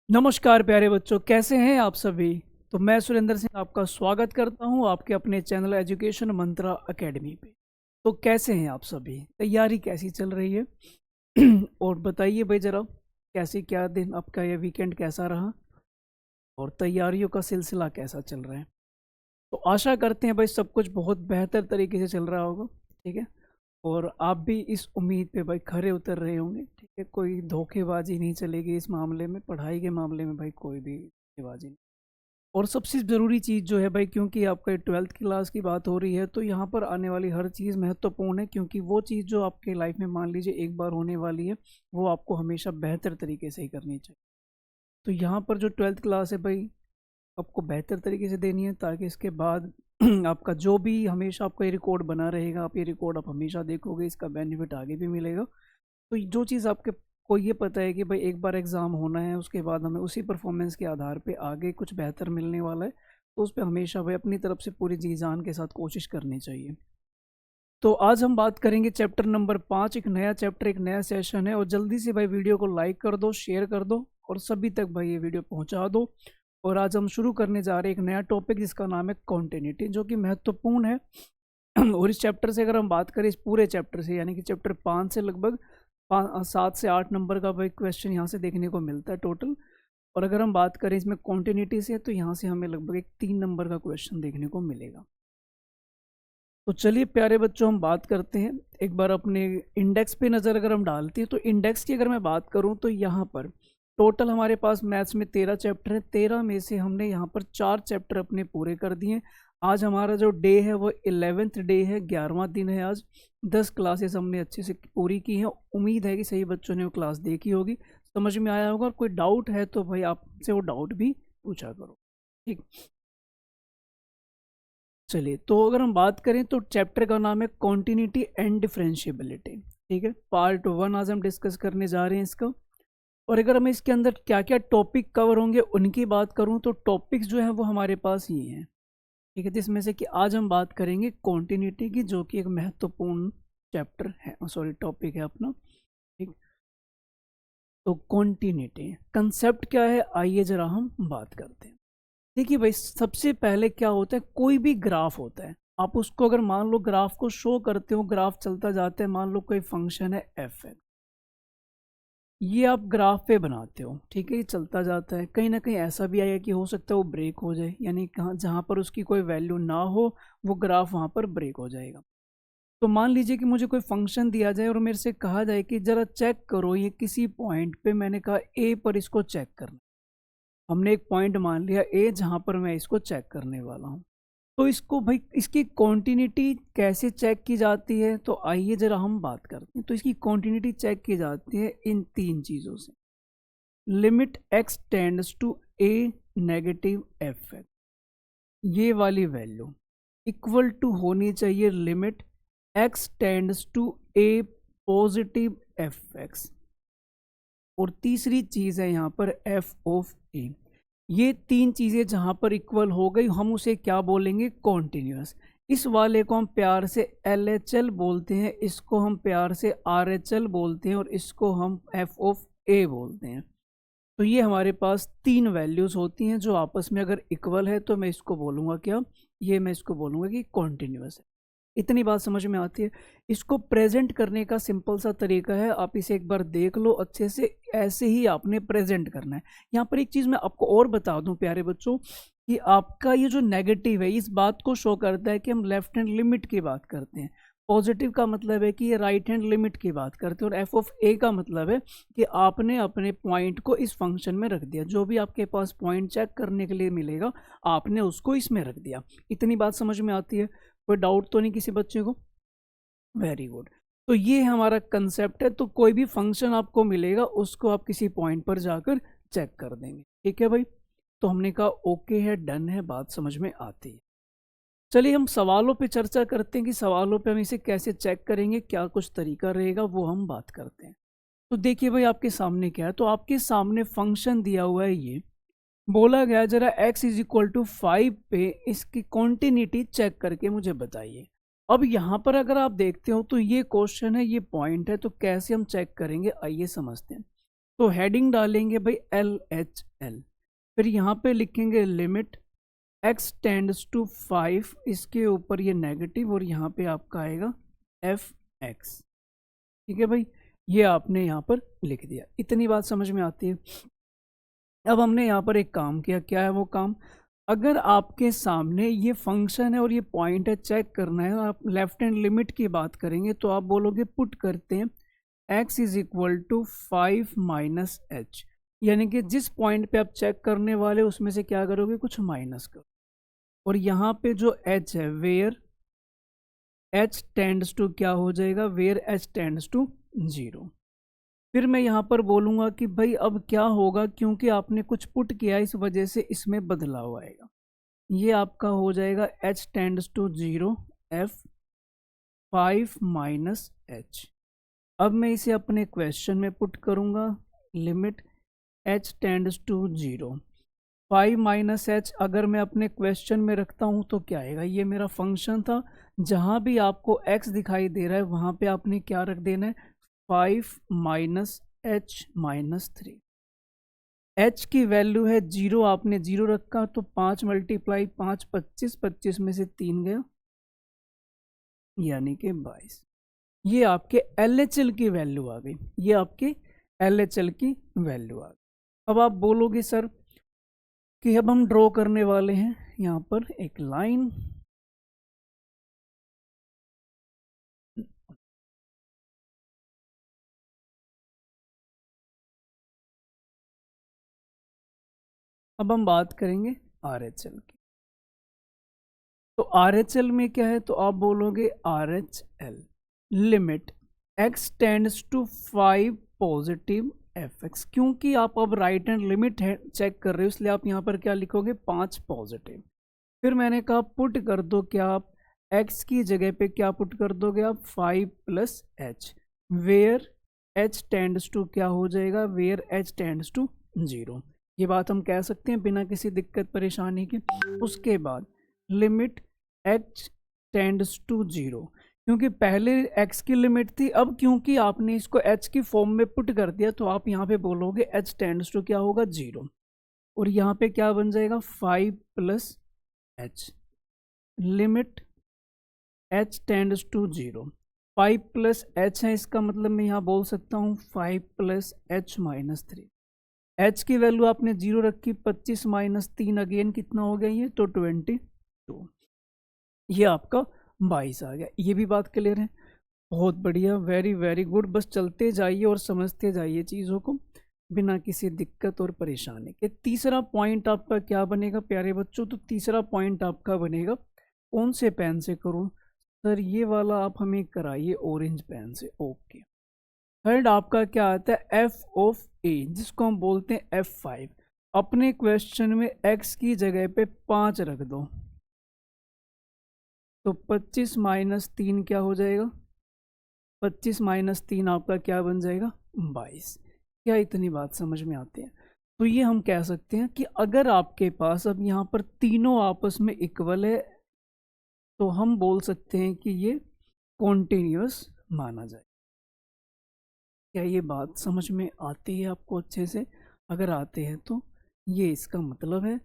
नमस्कार प्यारे बच्चों, कैसे हैं आप सभी। तो मैं सुरेंद्र सिंह आपका स्वागत करता हूं आपके अपने चैनल एजुकेशन मंत्रा एकेडमी पे। तो कैसे हैं आप सभी, तैयारी कैसी चल रही है? और बताइए भाई ज़रा, कैसी क्या दिन आपका, ये वीकेंड कैसा रहा और तैयारियों का सिलसिला कैसा चल रहा है। तो आशा करते हैं भाई सब कुछ बहुत बेहतर तरीके से चल रहा होगा। ठीक है, और आप भी इस उम्मीद पे भाई खरे उतर रहे होंगे। ठीक है, कोई धोखेबाजी नहीं चलेगी इस मामले में, पढ़ाई के मामले में भाई कोई भी धोखेबाजी नहीं। और सबसे ज़रूरी चीज़ जो है भाई, क्योंकि आपका 12th क्लास की बात हो रही है तो यहाँ पर आने वाली हर चीज़ महत्वपूर्ण है, क्योंकि वो चीज़ जो आपके लाइफ में मान लीजिए एक बार होने वाली है, वो आपको हमेशा बेहतर तरीके से ही करनी चाहिए। तो यहाँ पर जो 12th क्लास है भाई, आपको बेहतर तरीके से देनी है, ताकि इसके बाद आपका जो भी हमेशा आपका ये रिकॉर्ड बना रहेगा, आप ये रिकॉर्ड आप हमेशा देखोगे, इसका बेनिफिट आगे भी मिलेगा। तो जो चीज़ आपके को ये पता है कि भाई एक बार एग्ज़ाम होना है, उसके बाद हमें उसी परफॉर्मेंस के आधार पे आगे कुछ बेहतर मिलने वाला है, तो उस पर हमेशा भाई अपनी तरफ से पूरी जी जान के साथ कोशिश करनी चाहिए। तो आज हम बात करेंगे चैप्टर नंबर 5। एक नया चैप्टर, एक नया सेशन है, और जल्दी से भाई वीडियो को लाइक कर दो, शेयर कर दो और सभी तक भाई ये वीडियो पहुंचा दो। और आज हम शुरू करने जा रहे हैं एक नया टॉपिक जिसका नाम है कॉन्टिन्यूटी, जो कि महत्वपूर्ण है। और इस चैप्टर से अगर हम बात करें, इस पूरे चैप्टर से, यानी कि चैप्टर 5 से लगभग 7 से 8 नंबर का भाई क्वेश्चन यहाँ से देखने को मिलता है टोटल। और अगर हम बात करें इसमें कॉन्टिन्यूटी से, तो यहाँ से हमें लगभग एक 3 नंबर का क्वेश्चन देखने को मिलेगा। तो चलिए प्यारे बच्चों, हम बात करते हैं एक बार अपने इंडेक्स पे नज़र अगर हम डालते हैं, तो इंडेक्स की अगर मैं बात करूं तो यहाँ पर टोटल हमारे पास मैथ्स में 13 चैप्टर हैं। 13 में से हमने यहाँ पर 4 चैप्टर अपने पूरे कर दिए। आज हमारा जो डे है वो 11th डे है, 11वां दिन है आज। 10 क्लासेस हमने अच्छे से पूरी की हैं। उम्मीद है कि सही बच्चों ने वो क्लास देखी होगी, समझ में आया होगा। और कोई डाउट है तो भाई आपसे वो डाउट भी पूछा करो। ठीक, चलिए तो अगर हम बात करें तो चैप्टर का नाम है कॉन्टिन्यूटी एंड डिफरेंशिएबिलिटी। ठीक है, पार्ट 1 आज हम डिस्कस करने जा रहे हैं इसका। और अगर हम इसके अंदर क्या क्या टॉपिक कवर होंगे उनकी बात करूं, तो टॉपिक्स जो है वो हमारे पास ये हैं। ठीक है, जिसमें से कि आज हम बात करेंगे कॉन्टिन्यूटी की, जो कि एक महत्वपूर्ण चैप्टर है, सॉरी टॉपिक है अपना। ठीक, तो कॉन्टिन्यूटी कंसेप्ट क्या है, आइए जरा हम बात करते हैं। देखिए भाई, सबसे पहले क्या होता है, कोई भी ग्राफ होता है, आप उसको अगर मान लो ग्राफ को शो करते हो, ग्राफ चलता जाता है, मान लो कोई फंक्शन है एफ है, ये आप ग्राफ पे बनाते हो। ठीक है, ये चलता जाता है, कहीं ना कहीं ऐसा भी आएगा कि हो सकता है वो ब्रेक हो जाए, यानी कहाँ जहाँ पर उसकी कोई वैल्यू ना हो वो ग्राफ वहाँ पर ब्रेक हो जाएगा। तो मान लीजिए कि मुझे कोई फंक्शन दिया जाए और मेरे से कहा जाए कि जरा चेक करो ये किसी पॉइंट पे, मैंने कहा ए पर इसको चेक करना। हमने एक पॉइंट मान लिया ए जहाँ पर मैं इसको चेक करने वाला हूँ। तो इसको भाई, इसकी कॉन्टिन्यूटी कैसे चेक की जाती है, तो आइए जरा हम बात करते हैं। तो इसकी कॉन्टिन्यूटी चेक की जाती है इन 3 चीज़ों से। Limit x tends to a negative f x, ये वाली वैल्यू इक्वल टू होनी चाहिए limit x tends to a positive f x. और तीसरी चीज़ है यहाँ पर एफ ऑफ ए। ये 3 चीज़ें जहाँ पर इक्वल हो गई, हम उसे क्या बोलेंगे, कॉन्टिन्यूस। इस वाले को हम प्यार से LHL बोलते हैं, इसको हम प्यार से RHL बोलते हैं, और इसको हम एफ ऑफ ए बोलते हैं। तो ये हमारे पास 3 वैल्यूज़ होती हैं जो आपस में अगर इक्वल है, तो मैं इसको बोलूँगा क्या, ये मैं इसको बोलूँगा कि कॉन्टिन्यूस है। इतनी बात समझ में आती है। इसको प्रेजेंट करने का सिंपल सा तरीका है, आप इसे एक बार देख लो अच्छे से, ऐसे ही आपने प्रेजेंट करना है। यहाँ पर एक चीज़ मैं आपको और बता दूं प्यारे बच्चों, कि आपका ये जो नेगेटिव है, इस बात को शो करता है कि हम लेफ्ट हैंड लिमिट की बात करते हैं। पॉजिटिव का मतलब है कि ये राइट हैंड लिमिट की बात करते हैं। और एफ ऑफ ए का मतलब है कि आपने अपने पॉइंट को इस फंक्शन में रख दिया, जो भी आपके पास पॉइंट चेक करने के लिए मिलेगा आपने उसको इसमें रख दिया। इतनी बात समझ में आती है, कोई डाउट तो नहीं किसी बच्चे को? Very good. तो ये हमारा कंसेप्ट है। तो कोई भी फंक्शन आपको मिलेगा उसको आप किसी पॉइंट पर जाकर चेक कर देंगे। ठीक है भाई, तो हमने कहा ओके है, डन है, बात समझ में आती है। चलिए हम सवालों पे चर्चा करते हैं कि सवालों पे हम इसे कैसे चेक करेंगे, क्या कुछ तरीका रहेगा, वो हम बात करते हैं। तो देखिए भाई, आपके सामने क्या है, तो आपके सामने फंक्शन दिया हुआ है, ये बोला गया जरा x इज इक्वल टू 5 पे इसकी कॉन्टिन्यूटी चेक करके मुझे बताइए। अब यहाँ पर अगर आप देखते हो तो ये क्वेश्चन है, ये पॉइंट है, तो कैसे हम चेक करेंगे, आइए समझते हैं। तो हेडिंग डालेंगे भाई LHL, फिर यहाँ पे लिखेंगे लिमिट x टेंड्स टू 5, इसके ऊपर ये नेगेटिव और यहाँ पे आपका आएगा fx। ठीक है भाई, ये आपने यहाँ पर लिख दिया। इतनी बात समझ में आती है। अब हमने यहाँ पर एक काम किया, क्या है वो काम? अगर आपके सामने ये फंक्शन है और ये पॉइंट है, चेक करना है, आप लेफ्ट हैंड लिमिट की बात करेंगे तो आप बोलोगे पुट करते हैं x is equal to 5 minus h, यानी कि जिस पॉइंट पे आप चेक करने वाले उसमें से क्या करोगे, कुछ माइनस करो। और यहाँ पे जो h है, वेयर h टेंड्स टू क्या हो जाएगा, वेयर h टेंड्स टू 0। फिर मैं यहाँ पर बोलूँगा कि भाई अब क्या होगा, क्योंकि आपने कुछ पुट किया इस वजह से इसमें बदलाव आएगा। ये आपका हो जाएगा h tends to 0 f 5 minus h। अब मैं इसे अपने क्वेश्चन में पुट करूँगा, limit h tends to 0 5 minus h। अगर मैं अपने क्वेश्चन में रखता हूँ तो क्या आएगा, ये मेरा फंक्शन था, जहाँ भी आपको x दिखाई दे रहा है वहाँ पे आपने क्या रख देना है, 5 माइनस h माइनस 3। h की वैल्यू है 0, आपने 0 रखा तो 5 मल्टीप्लाई 5 25, 25 में से 3 गया यानी कि 22। ये आपके LHL की वैल्यू आ गई, ये आपके LHL की वैल्यू आ गई। अब आप बोलोगे सर कि अब हम ड्रॉ करने वाले हैं यहाँ पर एक लाइन, अब हम बात करेंगे RHL की। तो RHL में क्या है, तो आप बोलोगे RHL limit x tends to 5 positive fx। क्योंकि आप अब राइट हैंड लिमिट चेक कर रहे हो इसलिए आप यहाँ पर क्या लिखोगे, 5 पॉजिटिव। फिर मैंने कहा पुट कर दो, क्या आप x की जगह पे क्या पुट कर दोगे आप, 5 plus h, where h tends to क्या हो जाएगा, वेयर h टेंड्स टू 0। ये बात हम कह सकते हैं बिना किसी दिक्कत परेशानी के। उसके बाद लिमिट h टेंड्स टू 0, क्योंकि पहले x की लिमिट थी, अब क्योंकि आपने इसको h की फॉर्म में पुट कर दिया तो आप यहाँ पे बोलोगे h टेंड्स टू क्या होगा, 0। और यहाँ पे क्या बन जाएगा, 5 plus h, limit h tends to 0। 5 plus h है, इसका मतलब मैं यहाँ बोल सकता हूँ 5 प्लस h माइनस 3। h की वैल्यू आपने 0 रखी, 25 माइनस 3 अगेन कितना हो गया ये, तो 22। ये आपका 22 आ गया। ये भी बात क्लियर है, बहुत बढ़िया, वेरी वेरी गुड। बस चलते जाइए और समझते जाइए चीज़ों को बिना किसी दिक्कत और परेशानी के। तीसरा पॉइंट आपका क्या बनेगा प्यारे बच्चों, तो तीसरा पॉइंट आपका बनेगा, कौन से पेन से करूँ सर, ये वाला आप हमें कराइए ऑरेंज पेन से, ओके। थर्ड आपका क्या आता है, f ऑफ a, जिसको हम बोलते हैं f5। अपने क्वेश्चन में x की जगह पे 5 रख दो, तो 25 माइनस 3 क्या हो जाएगा, 25 माइनस 3 आपका क्या बन जाएगा, 22। क्या इतनी बात समझ में आती है? तो ये हम कह सकते हैं कि अगर आपके पास अब यहाँ पर तीनों आपस में इक्वल है तो हम बोल सकते हैं कि ये कॉन्टिन्यूअस माना जाए। क्या ये बात समझ में आती है आपको अच्छे से? अगर आते हैं तो ये इसका मतलब है।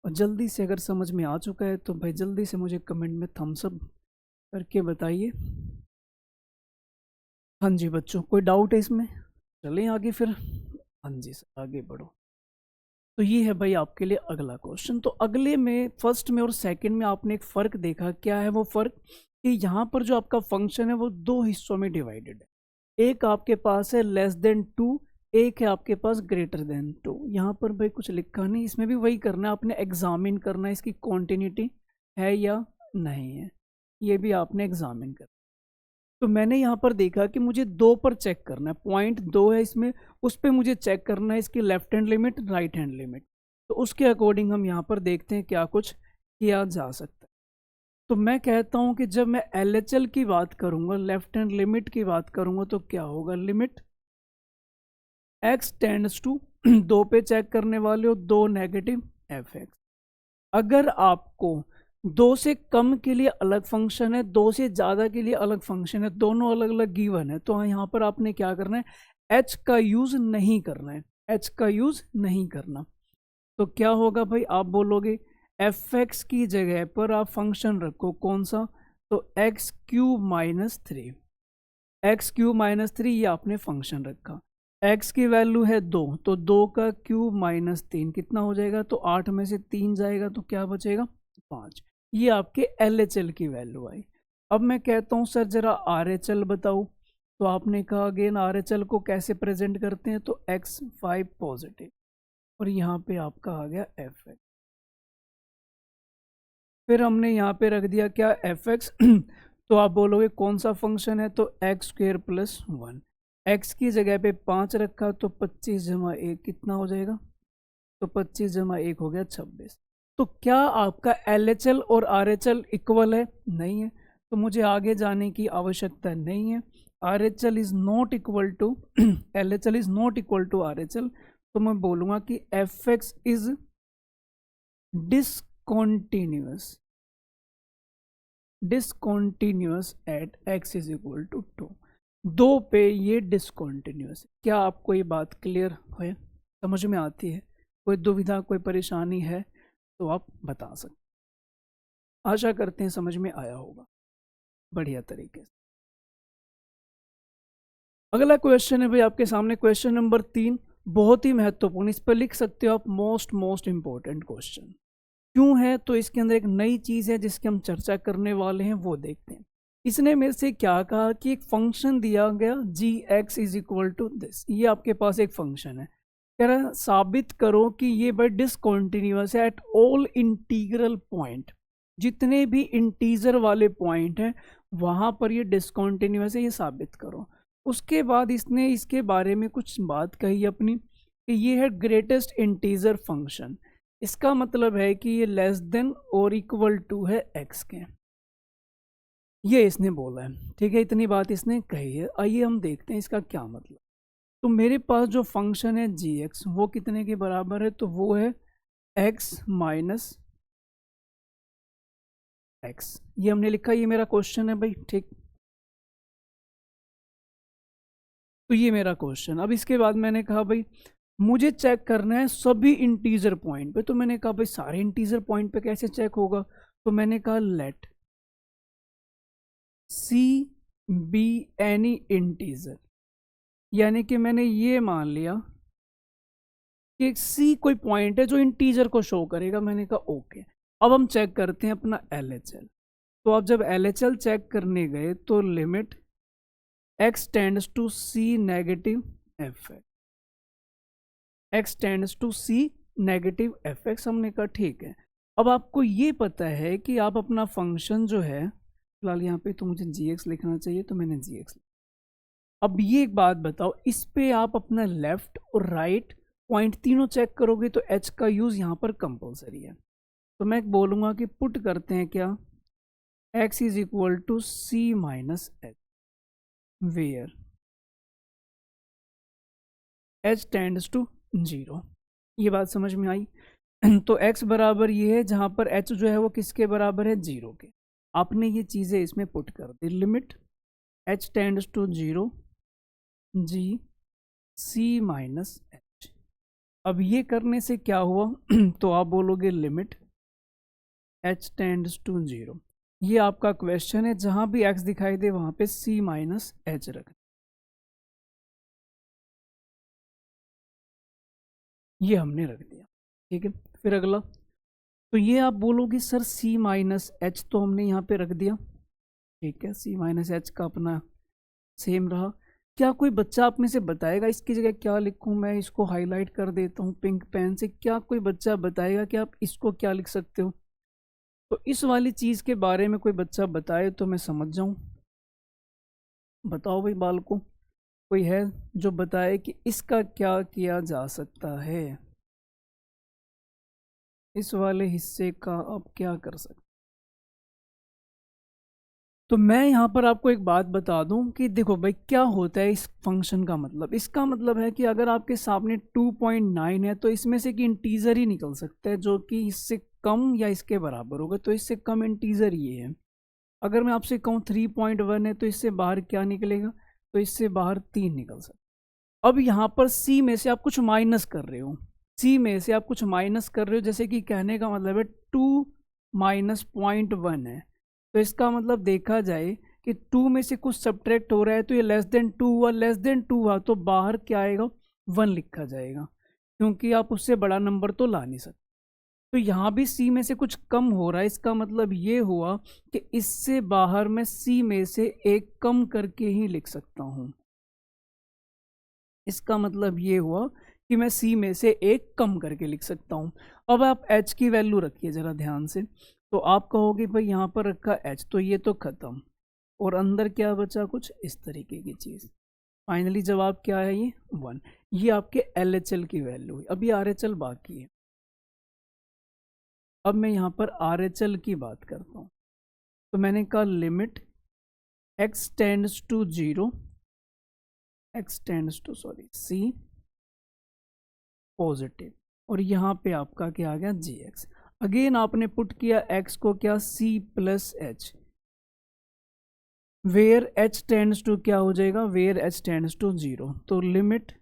और जल्दी से अगर समझ में आ चुका है तो भाई जल्दी से मुझे कमेंट में थम्स अप करके बताइए। हाँ जी बच्चों, कोई डाउट है इसमें? चलें आगे फिर। हाँ जी सर, आगे बढ़ो। तो ये है भाई आपके लिए अगला क्वेश्चन। तो अगले में, फर्स्ट में और सेकंड में आपने एक फ़र्क देखा। क्या है वो फ़र्क? कि यहाँ पर जो आपका फंक्शन है वो दो हिस्सों में डिवाइडेड है। एक आपके पास है लेस देन 2, एक है आपके पास ग्रेटर देन 2। यहाँ पर भाई कुछ लिखा नहीं, इसमें भी वही करना है, आपने एग्जामिन करना है इसकी कॉन्टिन्यूटी है या नहीं है, ये भी आपने एग्जामिन करना। तो मैंने यहाँ पर देखा कि मुझे 2 पर चेक करना है, पॉइंट 2 है इसमें, उस पर मुझे चेक करना है इसकी left hand limit, right hand limit. तो उसके अकॉर्डिंग हम यहाँ पर देखते हैं क्या कुछ किया जा सकता है। तो मैं कहता हूँ कि जब मैं LHL की बात करूँगा, लेफ्ट हैंड लिमिट की बात करूँगा, तो क्या होगा, लिमिट x टेंड्स टू 2 पे चेक करने वाले हो, 2 नेगेटिव fx। अगर आपको 2 से कम के लिए अलग फंक्शन है, 2 से ज़्यादा के लिए अलग फंक्शन है, दोनों अलग अलग गिवन है, तो यहाँ पर आपने क्या करना है, एच का यूज नहीं करना है, एच का यूज नहीं करना। तो क्या होगा भाई, आप बोलोगे एफ एक्स की जगह पर आप फंक्शन रखो कौन सा, तो x cube minus three, x cube minus three ये आपने फंक्शन रखा। एक्स की वैल्यू है 2, तो 2 का क्यूब माइनस 3 कितना हो जाएगा, तो 8 में से 3 जाएगा तो क्या बचेगा 5। ये आपके LHL की वैल्यू आई। अब मैं कहता हूँ सर जरा RHL बताओ, तो आपने कहा अगेन RHL को कैसे प्रेजेंट करते हैं, तो x5 पॉजिटिव और यहाँ पे आपका आ गया fx। फिर हमने यहाँ पे रख दिया क्या fx तो आप बोलोगे कौन सा फंक्शन है, तो एक्स स्क्वेयर प्लस 1, एक्स की जगह पे 5 रखा तो 25 जमा 1 कितना हो जाएगा, तो 25 जमा 1 हो गया 26। तो क्या आपका LHL और RHL इक्वल है, नहीं है, तो मुझे आगे जाने की आवश्यकता नहीं है। RHL is not equal to LHL is not equal to RHL, तो मैं बोलूँगा कि fx is discontinuous, discontinuous at x is equal to 2, 2 पे ये डिसकॉन्टिन्यूअस। क्या आपको ये बात क्लियर है, समझ में आती है, कोई दुविधा कोई परेशानी है तो आप बता सकते। आशा करते हैं समझ में आया होगा बढ़िया तरीके से। अगला क्वेश्चन है भाई आपके सामने, क्वेश्चन नंबर 3, बहुत ही महत्वपूर्ण, इस पर लिख सकते हो आप मोस्ट इम्पोर्टेंट क्वेश्चन। क्यों है, तो इसके अंदर एक नई चीज है जिसकी हम चर्चा करने वाले हैं, वो देखते हैं। इसने मेरे से क्या कहा कि एक फंक्शन दिया गया g(x) is equal to this, ये आपके पास एक फंक्शन है, कह रहा है साबित करो कि ये भाई डिसकॉन्टिन्यूअस है एट ऑल इंटीग्रल पॉइंट, जितने भी इंटीजर वाले पॉइंट हैं वहां पर ये डिसकॉन्टिन्यूअस है, ये साबित करो। उसके बाद इसने इसके बारे में कुछ बात कही अपनी कि ये है ग्रेटेस्ट इंटीजर फंक्शन, इसका मतलब है कि ये लेस देन और इक्वल टू है x के, ये इसने बोला है, ठीक है, इतनी बात इसने कही है। आइए हम देखते हैं इसका क्या मतलब। तो मेरे पास जो फंक्शन है g(x) वो कितने के बराबर है, तो वो है x माइनस x, ये हमने लिखा, ये मेरा क्वेश्चन है भाई, ठीक। तो ये मेरा क्वेश्चन, अब इसके बाद मैंने कहा भाई मुझे चेक करना है सभी इंटीजर पॉइंट पे, तो मैंने कहा भाई सारे इंटीजर पॉइंट पे कैसे चेक होगा, तो मैंने कहा let c be any integer, यानी कि मैंने ये मान लिया कि सी कोई पॉइंट है जो इंटीजर को शो करेगा, मैंने कहा ओके। अब हम चेक करते हैं अपना LHL, तो आप जब LHL चेक करने गए तो limit x tends to c negative fx, x tends to c negative fx, हमने कहा ठीक है। अब आपको ये पता है कि आप अपना फंक्शन जो है, फिलहाल यहाँ पे तो मुझे gx लिखना चाहिए तो मैंने gx। अब ये एक बात बताओ, इस पे आप अपना लेफ्ट और राइट पॉइंट तीनों चेक करोगे तो h का यूज यहाँ पर कंपलसरी है, तो मैं बोलूँगा कि पुट करते हैं क्या, x is equal to c minus h, where h tends to 0। ये बात समझ में आई तो x बराबर ये है जहाँ पर h जो है वो किसके बराबर है, 0 के। आपने ये चीज़ें इसमें पुट कर दी, limit h tends to 0 g c minus h। अब ये करने से क्या हुआ तो आप बोलोगे लिमिट h टेंड्स टू 0, ये आपका क्वेश्चन है, जहाँ भी x दिखाई दे वहाँ पे c माइनस h रख, ये हमने रख दिया, ठीक है। फिर अगला, तो ये आप बोलोगे सर c माइनस एच तो हमने यहाँ पे रख दिया, ठीक है, c माइनस एच का अपना सेम रहा। क्या कोई बच्चा आप में से बताएगा इसकी जगह क्या लिखूं, मैं इसको हाईलाइट कर देता हूँ पिंक पेन से, क्या कोई बच्चा बताएगा कि आप इसको क्या लिख सकते हो, तो इस वाली चीज़ के बारे में कोई बच्चा बताए तो मैं समझ जाऊँ। बताओ भाई बालकों, कोई है जो बताए कि इसका क्या किया जा सकता है, इस वाले हिस्से का आप क्या कर सकते। तो मैं यहाँ पर आपको एक बात बता दूं कि देखो भाई क्या होता है इस फंक्शन का मतलब, इसका मतलब है कि अगर आपके सामने 2.9 है तो इसमें से कि इंटीजर ही निकल सकता है जो कि इससे कम या इसके बराबर होगा, तो इससे कम इंटीजर ये है। अगर मैं आपसे कहूँ 3.1 है तो इससे बाहर क्या निकलेगा, तो इससे बाहर 3 निकल सकता है। अब यहाँ पर सी में से आप कुछ माइनस कर रहे हो, सी में से आप कुछ माइनस कर रहे हो, जैसे कि कहने का मतलब है 2 माइनस 0.1 है, तो इसका मतलब देखा जाए कि 2 में से कुछ सब्ट्रैक्ट हो रहा है तो ये लेस देन 2 हुआ, लेस देन 2 हुआ तो बाहर क्या आएगा, 1 लिखा जाएगा, क्योंकि आप उससे बड़ा नंबर तो ला नहीं सकते। तो यहाँ भी सी में से कुछ कम हो रहा है, इसका मतलब ये हुआ कि इससे बाहर मैं सी में से एक कम करके ही लिख सकता हूँ। इसका मतलब ये हुआ कि मैं सी में से एक कम करके लिख सकता हूँ। अब आप एच की वैल्यू रखिए ज़रा ध्यान से, तो आप कहोगे भाई यहाँ पर रखा एच तो ये तो ख़त्म, और अंदर क्या बचा, कुछ इस तरीके की चीज़। फाइनली जवाब क्या है, ये 1। ये आपके एल एच एल की वैल्यू है। अभी आर एच एल बाकी है। अब मैं यहाँ पर आर एच एल की बात करता हूँ, तो मैंने कहा limit x tends to 0, x tends to c positive, और यहाँ पे आपका क्या आ गया, जी एक्स। अगेन आपने पुट किया एक्स को क्या, c plus h, where h tends to क्या हो जाएगा, वेयर एच टेंड्स टू 0, तो limit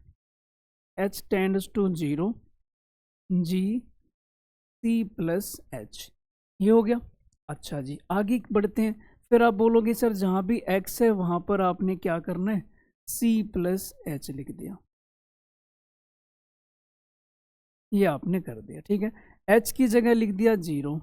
h tends to 0 g c plus h, ये हो गया। अच्छा जी, आगे बढ़ते हैं। फिर आप बोलोगे सर जहाँ भी एक्स है वहाँ पर आपने क्या करना है, सी प्लस एच लिख दिया, ये आपने कर दिया, ठीक है। एच की जगह लिख दिया 0।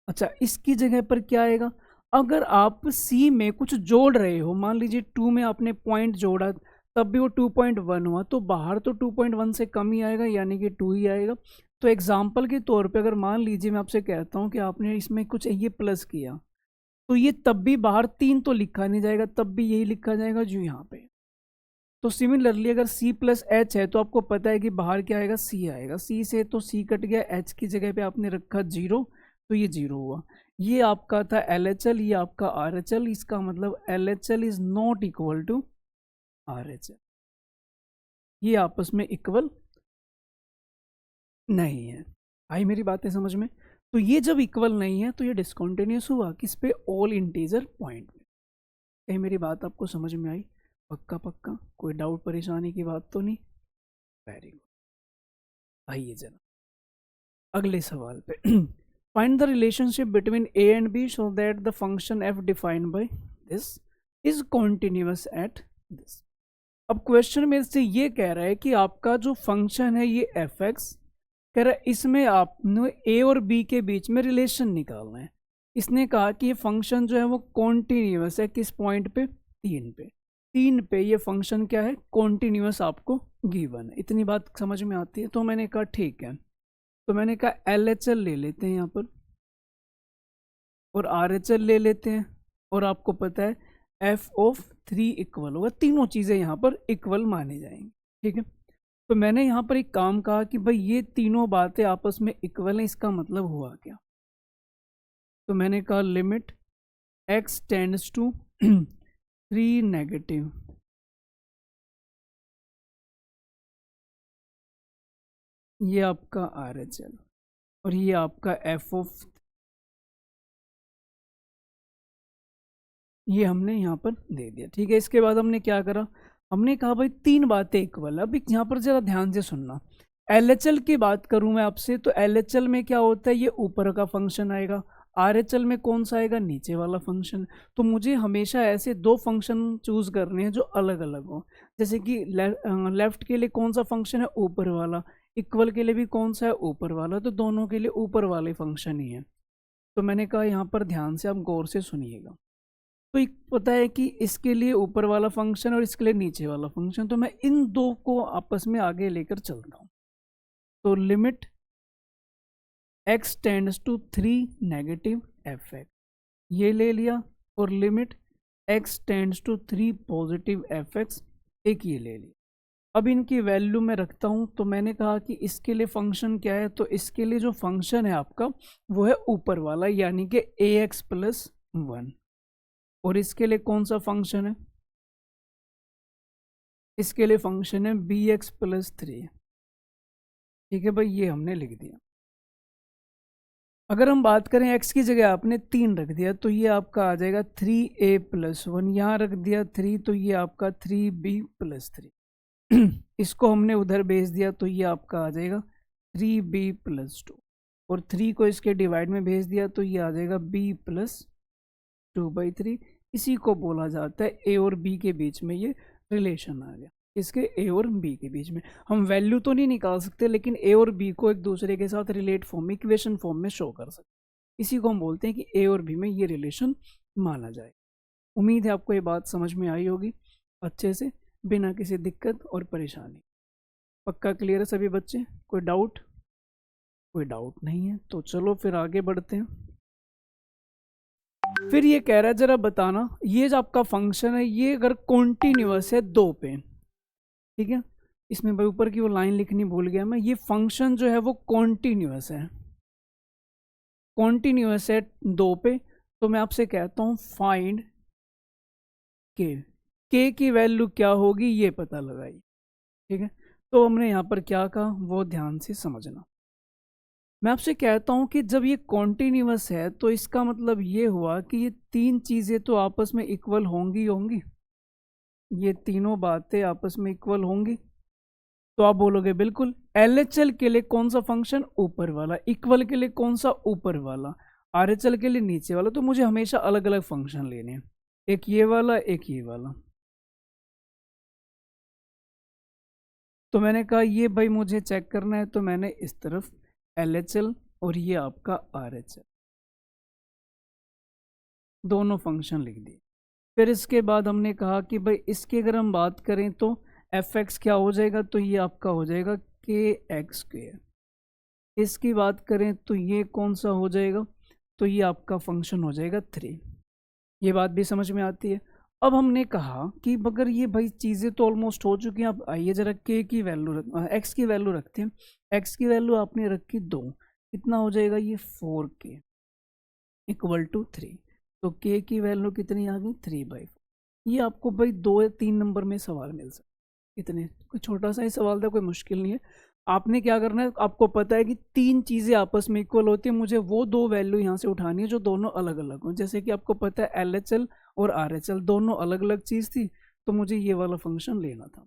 अच्छा, इसकी जगह पर क्या आएगा, अगर आप सी में कुछ जोड़ रहे हो, मान लीजिए 2 में आपने पॉइंट जोड़ा तब भी वो 2.1 हुआ, तो बाहर तो 2.1 से कम ही आएगा, यानी कि 2 ही आएगा। तो एग्जाम्पल के तौर पे अगर मान लीजिए मैं आपसे कहता हूँ कि आपने इसमें कुछ ये प्लस किया, तो ये तब भी बाहर 3 तो लिखा नहीं जाएगा, तब भी यही लिखा जाएगा जो यहाँ पे। तो सिमिलरली अगर सी प्लस एच है तो आपको पता है कि बाहर क्या आएगा, सी आएगा, सी से तो सी कट गया, एच की जगह पे आपने रखा 0, तो ये 0 हुआ। ये आपका था एल एच एल, ये आपका आर एच एल। इसका मतलब L H L is not equal to R H L, ये आपस में इक्वल नहीं है। आई मेरी बातें समझ में? तो ये जब इक्वल नहीं है तो ये डिसकंटिन्यूस हुआ किस पे, ऑल इंटीजर पॉइंट पे। कहीं मेरी बात आपको समझ में आई? पक्का पक्का, कोई डाउट परेशानी की बात तो नहीं? Very good. आइए जरा अगले सवाल पे। Find the relationship between a and b so that the function f defined by this is continuous at this. अब क्वेश्चन में से ये कह रहा है कि आपका जो फंक्शन है ये एफ एक्स, कह रहा है इसमें आपने ए और बी के बीच में रिलेशन निकालना है। इसने कहा कि ये फंक्शन जो है वो कॉन्टिन्यूस है, किस पॉइंट पे, 3 पे। 3 पे ये फंक्शन क्या है, कॉन्टिन्यूस आपको गिवन है। इतनी बात समझ में आती है? तो मैंने कहा ठीक है, तो मैंने कहा एल एच एल ले लेते हैं यहाँ पर, और आर एच एल ले लेते हैं, और आपको पता है एफ ऑफ 3 इक्वल होगा, तीनों चीज़ें यहाँ पर इक्वल मानी जाएंगी, ठीक है। तो मैंने यहाँ पर एक काम कहा कि भाई ये तीनों बातें आपस में इक्वल हैं, इसका मतलब हुआ क्या। तो मैंने कहा limit x tends to 3 negative, ये आपका आर एच एल, और ये आपका एफ ऑफ, ये हमने यहाँ पर दे दिया, ठीक है। इसके बाद हमने क्या करा, हमने कहा भाई 3 बातें इक्वल। अब यहाँ पर जरा ध्यान से सुनना। एल एच एल की बात करूँ मैं आपसे, तो एल एच एल में क्या होता है, ये ऊपर का फंक्शन आएगा, आर एच एल में कौन सा आएगा, नीचे वाला फंक्शन। तो मुझे हमेशा ऐसे 2 फंक्शन चूज करने हैं जो अलग अलग हो, जैसे कि लेफ्ट के लिए कौन सा फंक्शन है, ऊपर वाला, इक्वल के लिए भी कौन सा है, ऊपर वाला, तो दोनों के लिए ऊपर वाले फंक्शन ही है। तो मैंने कहा यहाँ पर ध्यान से आप गौर से सुनिएगा। तो एक पता है कि इसके लिए ऊपर वाला फंक्शन और इसके लिए नीचे वाला फंक्शन, तो मैं इन दो को आपस में आगे लेकर चलता हूँ। तो limit x tends to 3 negative f x, ये ले लिया, और limit x tends to 3 positive f x, एक ये ले लिया। अब इनकी वैल्यू मैं रखता हूँ, तो मैंने कहा कि इसके लिए फंक्शन क्या है, तो इसके लिए जो फंक्शन है आपका वो है ऊपर वाला, यानी कि ax प्लस 1, और इसके लिए कौन सा फंक्शन है, इसके लिए फंक्शन है बी एक्स प्लस 3, ठीक है भाई, ये हमने लिख दिया। अगर हम बात करें x की जगह आपने 3 रख दिया तो ये आपका आ जाएगा 3a+1, यहाँ रख दिया 3 तो ये आपका 3b+3 इसको हमने उधर भेज दिया तो ये आपका आ जाएगा 3b+2, और 3 को इसके डिवाइड में भेज दिया तो ये आ जाएगा b+2/3। इसी को बोला जाता है ए और बी के बीच में ये रिलेशन आ गया। इसके ए और बी के बीच में हम वैल्यू तो नहीं निकाल सकते, लेकिन ए और बी को एक दूसरे के साथ रिलेट फॉर्म, इक्वेशन फॉर्म में शो कर सकते। इसी को हम बोलते हैं कि ए और बी में ये रिलेशन माना जाए। उम्मीद है आपको ये बात समझ में आई होगी अच्छे से, बिना किसी दिक्कत और परेशानी। पक्का क्लियर है सभी बच्चे? कोई डाउट? कोई डाउट नहीं है तो चलो फिर आगे बढ़ते हैं। फिर ये कह रहा है जरा बताना, ये जो आपका फंक्शन है ये अगर कॉन्टिन्यूअस है 2 पे, ठीक है, इसमें भाई ऊपर की वो लाइन लिखनी भूल गया मैं, ये फंक्शन जो है वो कॉन्टिन्यूअस है, कॉन्टिन्यूअस है 2 पे, तो मैं आपसे कहता हूं फाइंड के की वैल्यू क्या होगी ये पता लगाइए, ठीक है। तो हमने यहाँ पर क्या कहा वो ध्यान से समझना। मैं आपसे कहता हूं कि जब ये कॉन्टिन्यूअस है तो इसका मतलब ये हुआ कि ये 3 चीज़ें तो आपस में इक्वल होंगी होंगी, ये तीनों बातें आपस में इक्वल होंगी। तो आप बोलोगे बिल्कुल। LHL के लिए कौन सा फंक्शन? ऊपर वाला। इक्वल के लिए कौन सा? ऊपर वाला। RHL के लिए नीचे वाला। तो मुझे हमेशा अलग अलग फंक्शन लेने हैं, एक ये वाला एक ये वाला। तो मैंने कहा ये भाई मुझे चेक करना है, तो मैंने इस तरफ LHL और ये आपका RHL दोनों फंक्शन लिख दिए। फिर इसके बाद हमने कहा कि भाई इसकी अगर हम बात करें तो fx क्या हो जाएगा? तो ये आपका हो जाएगा kx²। इसकी बात करें तो ये कौन सा हो जाएगा? तो ये आपका फंक्शन हो जाएगा 3। ये बात भी समझ में आती है। अब हमने कहा कि अगर ये भाई चीज़ें तो ऑलमोस्ट हो चुकी हैं, अब आइए जरा k की वैल्यू x की वैल्यू रखते हैं। x की वैल्यू आपने रखी 2, कितना हो जाएगा ये 4k = 3। तो k की वैल्यू कितनी आ गई? 3/4। ये आपको भाई 2 या 3 नंबर में सवाल मिल सकता है, इतने कोई छोटा सा ही सवाल था, कोई मुश्किल नहीं है। आपने क्या करना है, आपको पता है कि 3 चीज़ें आपस में इक्वल होती है, मुझे वो 2 वैल्यू यहाँ से उठानी है जो दोनों अलग अलग हों। जैसे कि आपको पता है LHL और RHL दोनों अलग अलग चीज़ थी, तो मुझे ये वाला फंक्शन लेना था,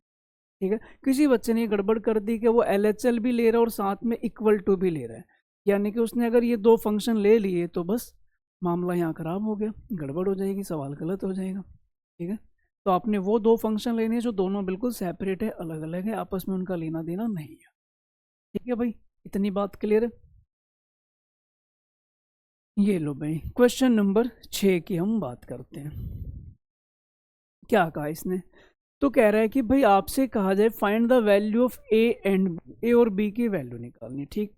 ठीक है। किसी बच्चे ने ये गड़बड़ कर दी कि वो LHL भी ले रहा है और साथ में =2 भी ले रहा है, यानी कि उसने अगर ये 2 फंक्शन ले लिए तो बस मामला यहाँ ख़राब हो गया, गड़बड़ हो जाएगी, सवाल गलत हो जाएगा, ठीक है। तो आपने वो 2 फंक्शन लेने हैं जो दोनों बिल्कुल सेपरेट है, अलग अलग है, आपस में उनका लेना देना नहीं है, ठीक है भाई। इतनी बात क्लियर है? ये लो भाई क्वेश्चन नंबर 6 की हम बात करते हैं। क्या कहा इसने? तो कह रहा है कि भाई आपसे कहा जाए find the value of A and B, A और बी की वैल्यू निकालनी, ठीक।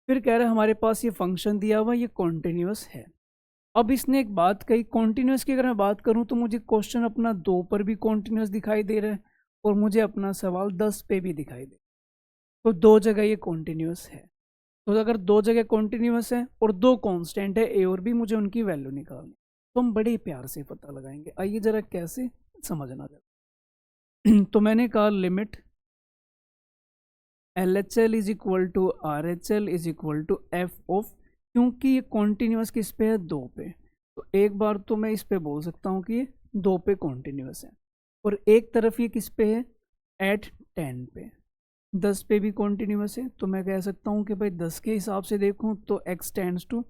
फिर कह रहा है हमारे पास ये फंक्शन दिया हुआ, ये कॉन्टिन्यूस है। अब इसने एक बात कही, कॉन्टिन्यूस की अगर मैं बात करूं तो मुझे क्वेश्चन अपना 2 पर भी कॉन्टिन्यूस दिखाई दे रहा है और मुझे अपना सवाल 10 पे भी दिखाई दे, तो 2 जगह ये कॉन्टिन्यूस है। तो अगर 2 जगह कॉन्टिन्यूस है और 2 कांस्टेंट है ए और बी, मुझे उनकी वैल्यू निकालनी, तो हम बड़े प्यार से पता लगाएंगे। आइए जरा कैसे समझना जरा। तो मैंने कहा limit LHL = RHL = f of, क्योंकि ये कॉन्टिन्यूस किस पे है? 2 पे, तो एक बार तो मैं इस पे बोल सकता हूँ कि ये 2 पे कॉन्टिन्यूस है, और एक तरफ ये किस पे है? एट 10 पे, 10 पे भी कॉन्टिन्यूस है। तो मैं कह सकता हूँ कि भाई 10 के हिसाब से देखूँ तो x tends to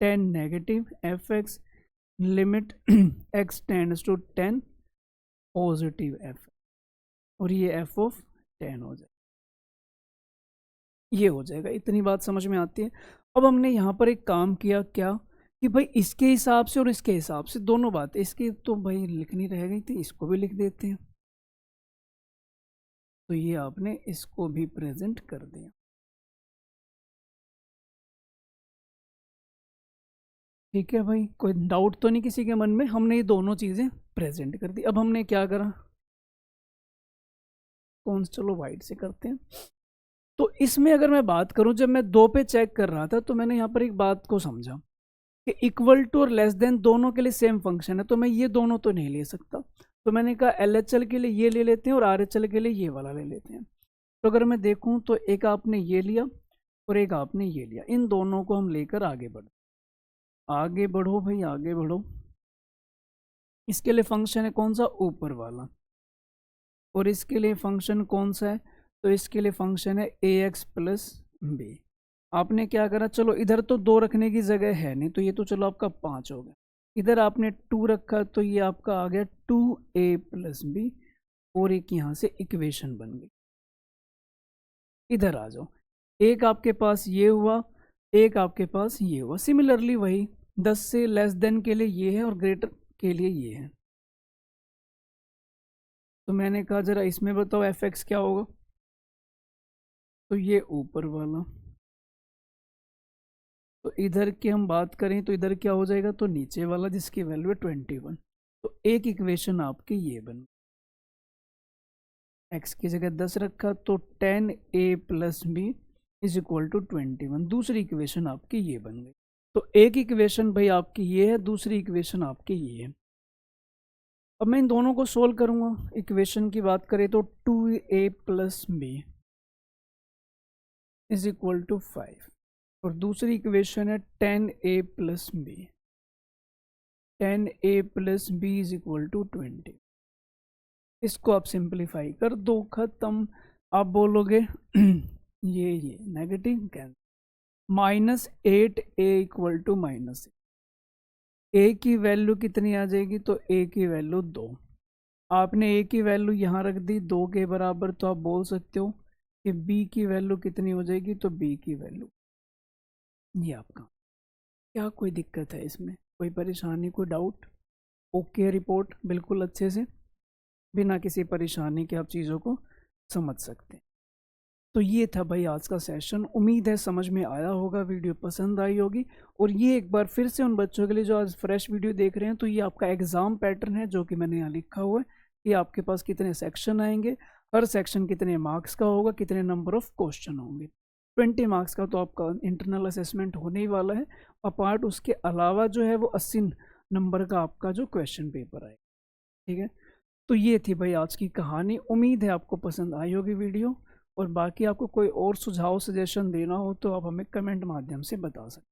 10 negative fx limit x tends to 10 positive f, और ये f ऑफ 10 हो जाए, ये हो जाएगा। इतनी बात समझ में आती है। अब हमने यहाँ पर एक काम किया, क्या कि भाई इसके हिसाब से और इसके हिसाब से दोनों बातें, इसकी तो भाई लिखनी रह गई थी, इसको भी लिख देते हैं। तो ये आपने इसको भी प्रेजेंट कर दिया, ठीक है भाई। कोई डाउट तो नहीं किसी के मन में? हमने ये दोनों चीज़ें प्रेजेंट कर दी। अब हमने क्या करा, कौन, चलो वाइट से करते हैं। तो इसमें अगर मैं बात करूं, जब मैं 2 पे चेक कर रहा था तो मैंने यहाँ पर एक बात को समझा कि इक्वल टू और लेस देन दोनों के लिए सेम फंक्शन है, तो मैं ये दोनों तो नहीं ले सकता। तो मैंने कहा LHL के लिए ये ले लेते हैं और RHL के लिए ये वाला ले लेते हैं। तो अगर मैं देखूं तो एक आपने ये लिया और एक आपने ये लिया, इन दोनों को हम लेकर आगे बढ़ो भाई, आगे बढ़ो। इसके लिए फंक्शन है कौन सा, ऊपर वाला, और इसके लिए फंक्शन कौन सा है, तो इसके लिए फंक्शन है ax प्लस बी। आपने क्या करा, चलो इधर तो 2 रखने की जगह है नहीं, तो ये तो चलो आपका 5 हो गया। इधर आपने 2 रखा तो ये आपका आ गया 2a प्लस बी, और एक यहाँ से इक्वेशन बन गई। इधर आ जाओ, एक आपके पास ये हुआ, एक आपके पास ये हुआ। सिमिलरली वही 10 से लेस देन के लिए ये है और ग्रेटर के लिए ये है। तो मैंने कहा जरा इसमें बताओ fx क्या होगा, तो ये ऊपर वाला। तो इधर की हम बात करें तो इधर क्या हो जाएगा, तो नीचे वाला जिसकी वैल्यू है 21। तो एक इक्वेशन आपकी ये बन, x की जगह 10 रखा तो 10a plus b is equal to 21। दूसरी इक्वेशन आपकी ये बन गई। तो एक इक्वेशन भाई आपकी ये है, दूसरी इक्वेशन आपकी ये है। अब मैं इन दोनों को सोल्व करूंगा। इक्वेशन की बात करें तो 2a plus b is equal to 5, और दूसरी इक्वेशन है 10a plus b, 10a plus b is equal to 20। इसको आप सिंप्लीफाई कर दो, खत्म। आप बोलोगे ये negative cancel, -8a equal to -6। a की वैल्यू कितनी आ जाएगी, तो a की वैल्यू 2। आपने a की वैल्यू यहाँ रख दी 2 के बराबर, तो आप बोल सकते हो कि b की वैल्यू कितनी हो जाएगी, तो b की वैल्यू ये आपका। क्या कोई दिक्कत है इसमें, कोई परेशानी, कोई डाउट? ओके रिपोर्ट बिल्कुल अच्छे से बिना किसी परेशानी के आप चीज़ों को समझ सकते हैं। तो ये था भाई आज का सेशन। उम्मीद है समझ में आया होगा, वीडियो पसंद आई होगी। और ये एक बार फिर से उन बच्चों के लिए जो आज फ्रेश वीडियो देख रहे हैं, तो ये आपका एग्ज़ाम पैटर्न है जो कि मैंने यहाँ लिखा हुआ है कि आपके पास कितने सेक्शन आएंगे, हर सेक्शन कितने मार्क्स का होगा, कितने नंबर ऑफ क्वेश्चन होंगे। 20 मार्क्स का तो आपका इंटरनल असेसमेंट होने ही वाला है। अपार्ट उसके अलावा जो है वो 80 नंबर का आपका जो क्वेश्चन पेपर आएगा। ठीक है, तो ये थी भाई आज की कहानी। उम्मीद है आपको पसंद आई होगी वीडियो। और बाकी आपको कोई और सुझाव सजेशन देना हो तो आप हमें कमेंट माध्यम से बता सकते।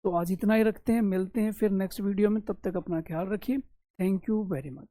तो आज इतना ही रखते हैं, मिलते हैं फिर नेक्स्ट वीडियो में। तब तक अपना ख्याल रखिए। Thank you very much.